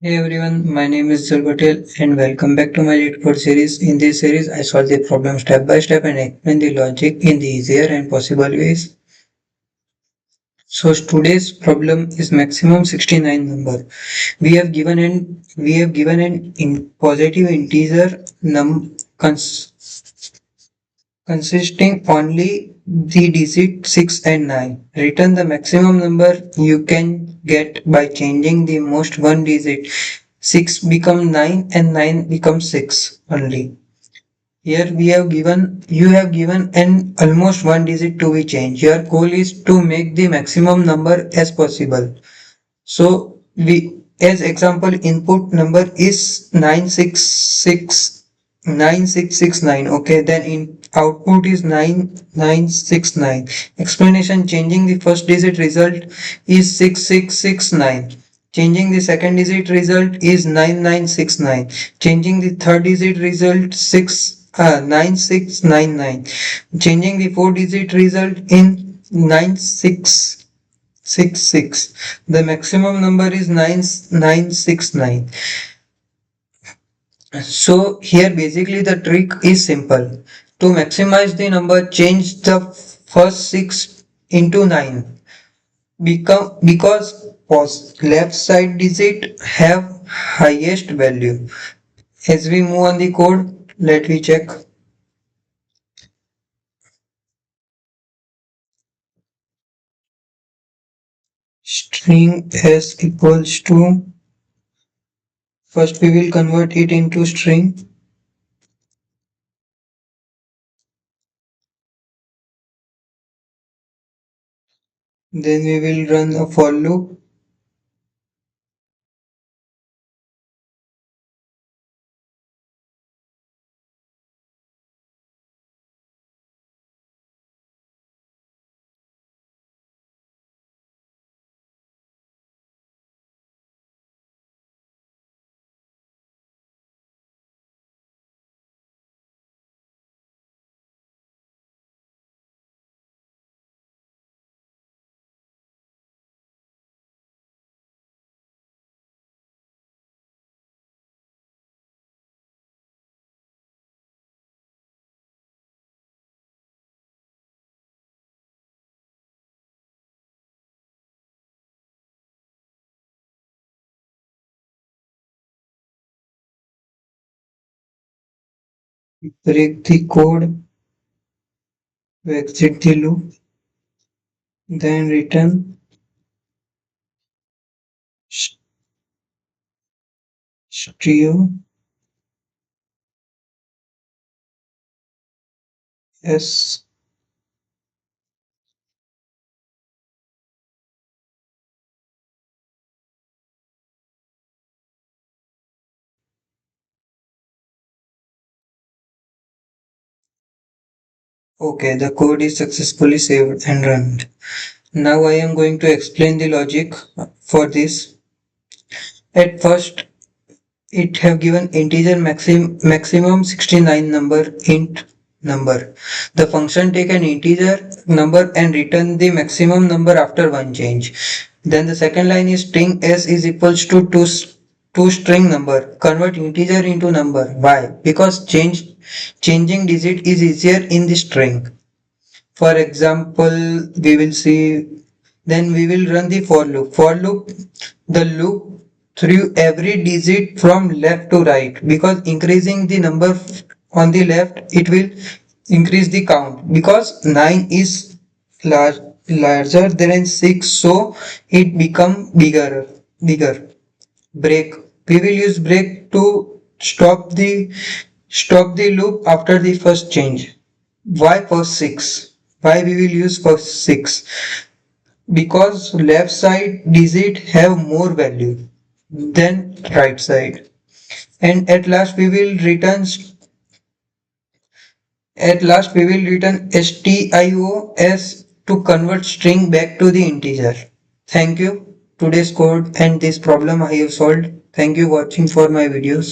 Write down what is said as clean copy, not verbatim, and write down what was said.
Hey everyone, my name is Jal Patel and welcome back to my LeetCode series. In this series, I solve the problem step by step and explain the logic in the easier and possible ways. So today's problem is maximum 69 number. We have given an positive integer consisting only the digit 6 and 9. Return the maximum number you can get by changing the most one digit. 6 become 9 and 9 becomes 6 only. Here we have given you have given an almost one digit to be changed. Your goal is to make the maximum number as possible. So we as example input number is 96669. Okay, then in output is 9969. Explanation: changing the first digit result is 6669. Changing the second digit result is 9969. Changing the third digit result 9699. Changing the four digit result in 9666. The maximum number is 9969. So here basically the trick is simple. To maximize the number, change the first 6 into 9. Because left side digit have highest value. As we move on the code, let me check. String s equals to, first we will convert it into string. Then we will run a for loop. Break the code to exit the loop. Then return stio s. Okay, the code is successfully saved and run. Now I am going to explain the logic for this. At first, it have given integer maximum 69 number int number. The function take an integer number and return the maximum number after one change. Then the second line is string s is equals to two string number. Convert integer into number. Why? Because changing digit is easier in the string. For example, we will see, then we will run the for loop. For loop, the loop through every digit from left to right, because increasing the number on the left, it will increase the count, because 9 is large, larger than 6, so it become bigger. Break. We will use break to stop the loop after the first change. Why first 6? Why we will use first 6? Because left side digit have more value than right side. And at last we will return stios to convert string back to the integer. Thank you. Today's code and this problem I have solved. Thank you for watching for my videos.